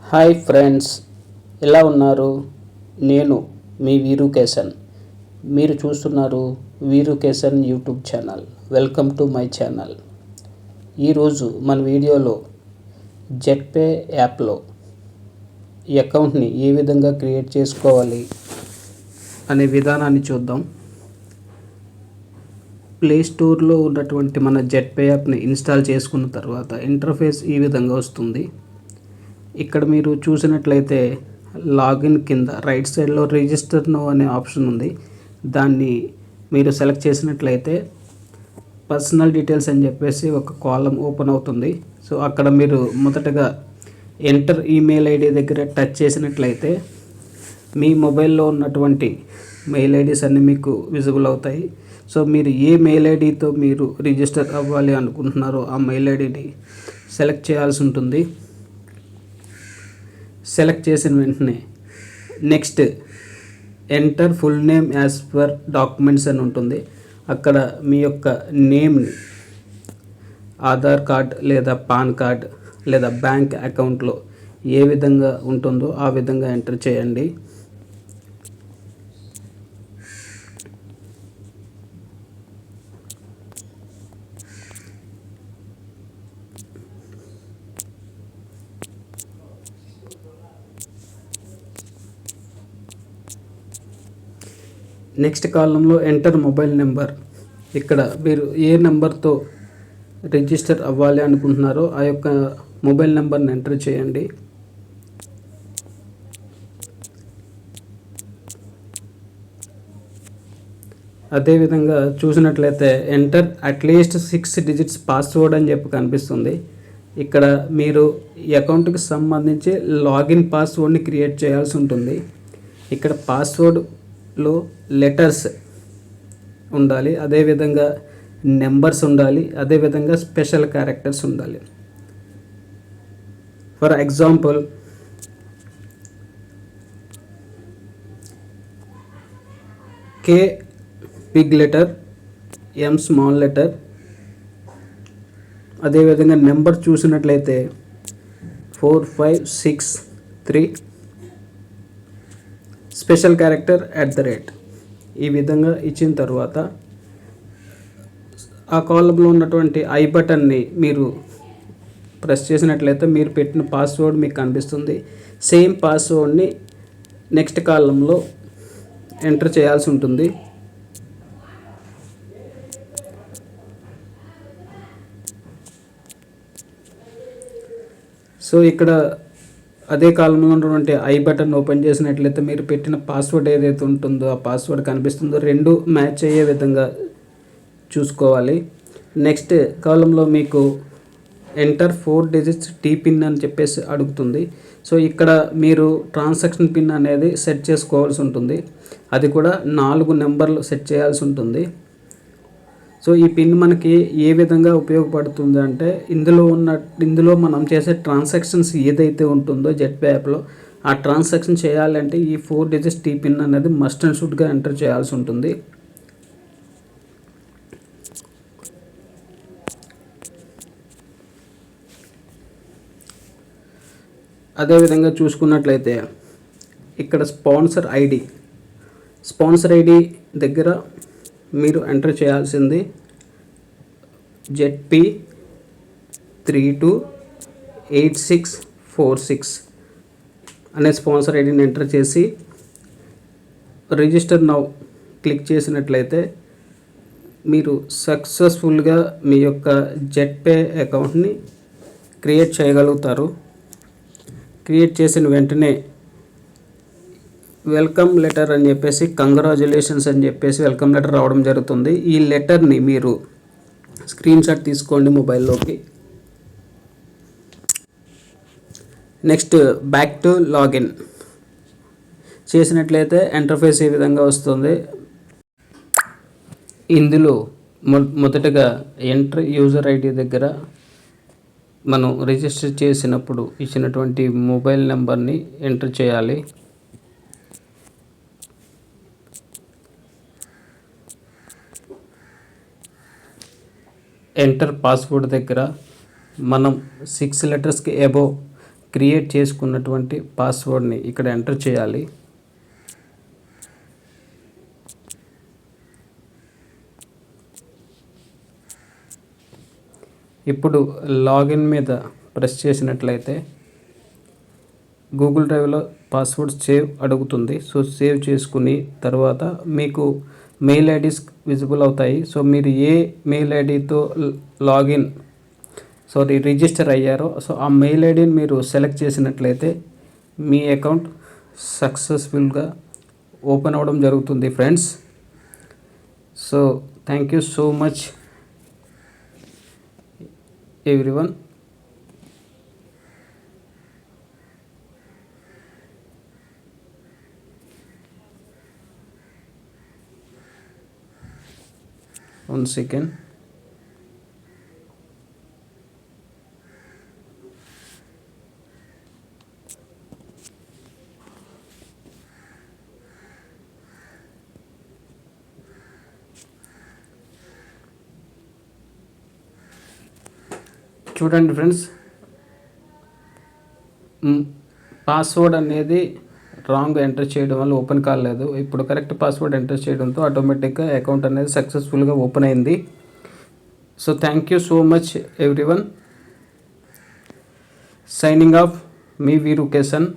Hi friends, ఎలా ఉన్నారు? నేను మీ వీరు కేసన్. మీరు చూస్తున్నారు వీరు Kesan YouTube channel. Welcome to my channel. ఈరోజు మన వీడియోలో జెట్పే యాప్లో ఈ అకౌంట్ని ఏ విధంగా క్రియేట్ చేసుకోవాలి అనే విధానాన్ని చూద్దాం. ప్లే స్టోర్లో ఉన్నటువంటి మన జెట్పే యాప్ని ఇన్స్టాల్ చేసుకున్న తర్వాత ఇంటర్ఫేస్ ఈ విధంగా వస్తుంది. ఇక్కడ మీరు చూసినట్లయితే లాగిన్ కింద రైట్ సైడ్లో రిజిస్టర్ నౌ అనే ఆప్షన్ ఉంది. దాన్ని మీరు సెలెక్ట్ చేసినట్లయితే పర్సనల్ డీటెయిల్స్ అని చెప్పేసి ఒక కాలం ఓపెన్ అవుతుంది. సో అక్కడ మీరు మొదటగా ఎంటర్ ఈమెయిల్ ఐడి దగ్గర టచ్ చేసినట్లయితే మీ మొబైల్లో ఉన్నటువంటి మెయిల్ ఐడీస్ అన్నీ మీకు విజిబుల్ అవుతాయి. సో మీరు ఏ మెయిల్ ఐడితో మీరు రిజిస్టర్ అవ్వాలి అనుకుంటున్నారో ఆ మెయిల్ ఐడిని సెలెక్ట్ చేయాల్సి ఉంటుంది. సెలెక్ట్ చేసిన వెంటనే next enter full name as per documents అని ఉంటుంది. అక్కడ మీ యొక్క నేమ్ని ఆధార్ కార్డ్ లేదా పాన్ కార్డ్ లేదా బ్యాంక్ అకౌంట్లో ఏ విధంగా ఉంటుందో ఆ విధంగా ఎంటర్ చేయండి. నెక్స్ట్ కాలంలో ఎంటర్ మొబైల్ నెంబర్. ఇక్కడ మీరు ఏ నెంబర్తో రిజిస్టర్ అవ్వాలి అనుకుంటున్నారో ఆ యొక్క మొబైల్ నెంబర్ని ఎంటర్ చేయండి. అదేవిధంగా చూసినట్లయితే ఎంటర్ అట్లీస్ట్ 6 డిజిట్స్ పాస్వర్డ్ అని చెప్పి కనిపిస్తుంది. ఇక్కడ మీరు ఈ అకౌంట్కి సంబంధించి లాగిన్ పాస్వర్డ్ని క్రియేట్ చేయాల్సి ఉంటుంది. ఇక్కడ పాస్వర్డ్లో లెటర్స్ ఉండాలి, అదేవిధంగా నెంబర్స్ ఉండాలి, అదేవిధంగా స్పెషల్ క్యారెక్టర్స్ ఉండాలి. For example K big letter, M small letter, అదేవిధంగా నెంబర్ చూసినట్లయితే 4563, స్పెషల్ క్యారెక్టర్ @ ఈ విధంగా ఇచ్చిన తర్వాత ఆ కాలంలో ఉన్నటువంటి ఐ బటన్ని మీరు ప్రెస్ చేసినట్లయితే మీరు పెట్టిన పాస్వర్డ్ మీకు కనిపిస్తుంది. సేమ్ పాస్వర్డ్ని నెక్స్ట్ కాలంలో ఎంటర్ చేయాల్సి ఉంటుంది. సో ఇక్కడ అదే కాలంలో ఉన్నటువంటి ఐ బటన్ ఓపెన్ చేసినట్లయితే మీరు పెట్టిన పాస్వర్డ్ ఏదైతే ఉంటుందో ఆ పాస్వర్డ్ కనిపిస్తుందో రెండు మ్యాచ్ అయ్యే విధంగా చూసుకోవాలి. నెక్స్ట్ కాలంలో మీకు ఎంటర్ 4 డిజిట్స్ టీ పిన్ అని చెప్పేసి అడుగుతుంది. సో ఇక్కడ మీరు ట్రాన్సాక్షన్ పిన్ అనేది సెట్ చేసుకోవాల్సి ఉంటుంది. అది కూడా 4 నెంబర్లు సెట్ చేయాల్సి ఉంటుంది. సో ఈ పిన్ మనకి ఏ విధంగా ఉపయోగపడుతుంది అంటే ఇందులో మనం చేసే ట్రాన్సాక్షన్స్ ఏదైతే ఉంటుందో జెట్పే యాప్లో ఆ ట్రాన్సాక్షన్ చేయాలంటే ఈ 4 డిజిట్స్ టీ పిన్ అనేది మస్ట్ అండ్ షుడ్గా ఎంటర్ చేయాల్సి ఉంటుంది. అదేవిధంగా చూసుకున్నట్లయితే ఇక్కడ స్పాన్సర్ ఐడి దగ్గర మీరు ఎంటర్ చేయాల్సింది ZP328646 అనే స్పాన్సర్ ఐడిని ఎంటర్ చేసి రిజిస్టర్ నౌ క్లిక్ చేసినట్లయితే మీరు సక్సెస్ఫుల్గా మీ యొక్క జెట్పే అకౌంట్ని క్రియేట్ చేయగలుగుతారు. క్రియేట్ చేసిన వెంటనే వెల్కమ్ లెటర్ అని చెప్పేసి కంగ్రాచులేషన్స్ అని చెప్పేసి వెల్కమ్ లెటర్ రావడం జరుగుతుంది. ఈ లెటర్ని మీరు స్క్రీన్ షాట్ తీసుకోండి మొబైల్లోకి. నెక్స్ట్ బ్యాక్ టు లాగిన్ చేసినట్లయితే ఇంటర్ఫేస్ ఈ విధంగా వస్తుంది. ఇందులో మొదటగా ఎంటర్ యూజర్ ఐడి దగ్గర మనం రిజిస్టర్ చేసినప్పుడు ఇచ్చినటువంటి మొబైల్ నెంబర్ని ఎంటర్ చేయాలి. ఎంటర్ పాస్వర్డ్ దగ్గర మనం 6 లెటర్స్కి అబోవ్ క్రియేట్ చేసుకున్నటువంటి పాస్వర్డ్ని ఇక్కడ ఎంటర్ చేయాలి. ఇప్పుడు లాగిన్ మీద ప్రెస్ చేసినట్లయితే గూగుల్ డ్రైవ్లో పాస్వర్డ్ సేవ్ అడుగుతుంది. సో సేవ్ చేసుకుని తర్వాత మీకు మెయిల్ ఐడీస్ విజిబుల్ అవుతాయి. సో మీరు ఏ మెయిల్ ఐడితో రిజిస్టర్ అయ్యారో సో ఆ మెయిల్ ఐడిని మీరు సెలెక్ట్ చేసినట్లయితే మీ అకౌంట్ సక్సెస్ఫుల్గా ఓపెన్ అవ్వడం జరుగుతుంది friends. So thank you so much everyone. One second. చూడండి ఫ్రెండ్స్, పాస్వర్డ్ అనేది రాంగ్ ఎంటర్ చేయడం వల్ల ఓపెన్ కాలేదు. ఇప్పుడు కరెక్ట్ పాస్వర్డ్ ఎంటర్ చేయడంతో ఆటోమేటిక్గా అకౌంట్ అనేది సక్సెస్ఫుల్గా ఓపెన్ అయింది. So thank you so much everyone. Signing off మీ వీరు కేసన్.